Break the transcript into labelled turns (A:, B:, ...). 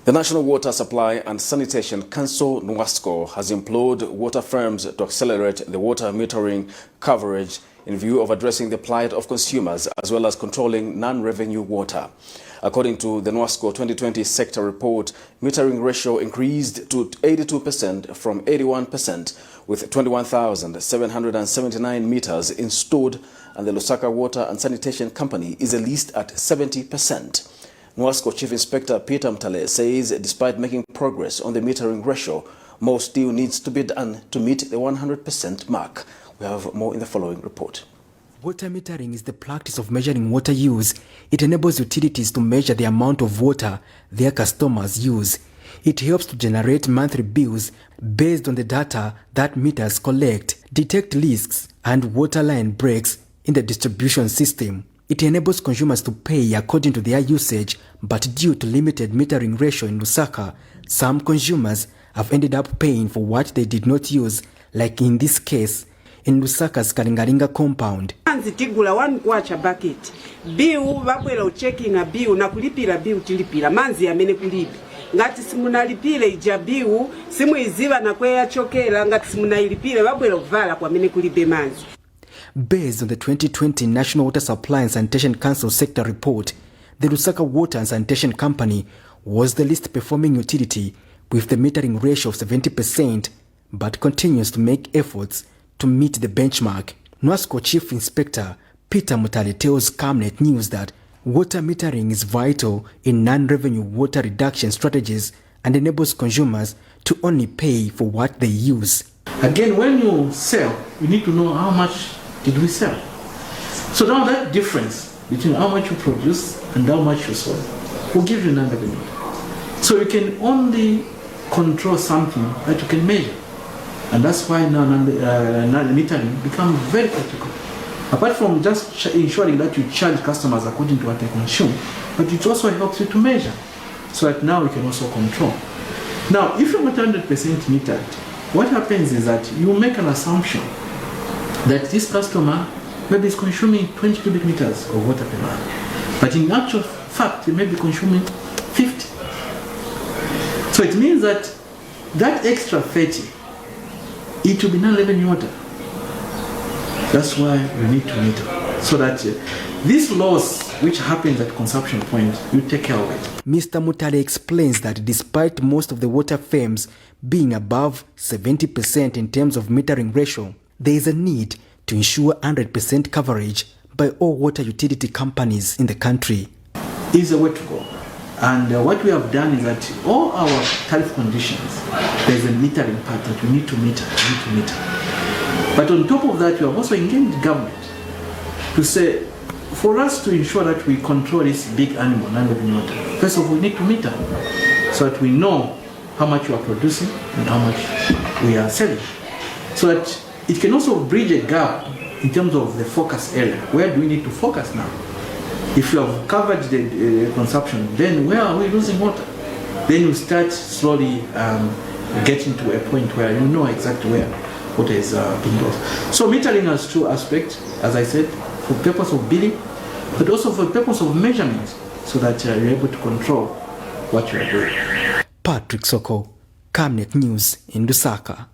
A: The National Water Supply and Sanitation Council, NWASCO, has implored water firms to accelerate the water metering coverage in view of addressing the plight of consumers as well as controlling non-revenue water. According to the NWASCO 2020 sector report, metering ratio increased to 82% from 81%, with 21,779 meters installed, and the Nwsaco Water and Sanitation Company is at least at 70%. NWASCO Chief Inspector Peter Mutale says despite making progress on the metering ratio, more still needs to be done to meet the 100% mark. We have more in the following report.
B: Water metering is the practice of measuring water use. It enables utilities to measure the amount of water their customers use. It helps to generate monthly bills based on the data that meters collect, detect leaks and water line breaks in the distribution system. It enables consumers to pay according to their usage, but due to limited metering ratio in Nwsaco, some consumers have ended up paying for what they did not use, like in this case, in Nwsaco's Kalingalinga compound.
C: Tigula one kwacha bucket. Bill bakwela uchecking a bill na kulipira bill tilipira manzi amene kulipi. Ngati simunalipira ija bill simu iziva na kweya chokela ngati simunalipira bakwela uvala kwa amene kulibe manzi.
B: Based on the 2020 National Water Supply and Sanitation Council sector report, the Nwsaco Water and Sanitation Company was the least performing utility with the metering ratio of 70%, but continues to make efforts to meet the benchmark. NWASCO Chief Inspector Peter Mutale tells Camnet News that water metering is vital in non-revenue water reduction strategies and enables consumers to only pay for what they use.
D: Again, when you sell, you need to know how much did we sell. So now that difference between how much you produce and how much you sold will give you non-revenue. So you can only control something that you can measure. And that's why now metering becomes very critical. Apart from just ensuring that you charge customers according to what they consume, but it also helps you to measure, so that now you can also control. Now, if you're not 100% metered, what happens is that you make an assumption that this customer maybe is consuming 20 cubic meters of water per month, but in actual fact, they may be consuming 50. So it means that that extra 30, it will be non-revenue water. That's why we need to meter, so that this loss which happens at consumption point, you take care of it.
B: Mr. Mutale explains that despite most of the water firms being above 70% in terms of metering ratio, there is a need to ensure 100% coverage by all water utility companies in the country.
D: Is a way to go. And what we have done is that all our tariff conditions, there's a metering part that we need to meter, But on top of that, we have also engaged the government to say, for us to ensure that we control this big animal, non-revenue water, first of all, we need to meter so that we know how much we are producing and how much we are selling. So that it can also bridge a gap in terms of the focus area. Where do we need to focus now? If you have covered the consumption, then where are we losing water? Then you start slowly getting to a point where you know exactly where water is being lost. So metering has two aspects, as I said, for purpose of billing, but also for purpose of measurement, so that you're able to control what you are doing.
B: Patrick Soko, Camnet News in Nwsaco.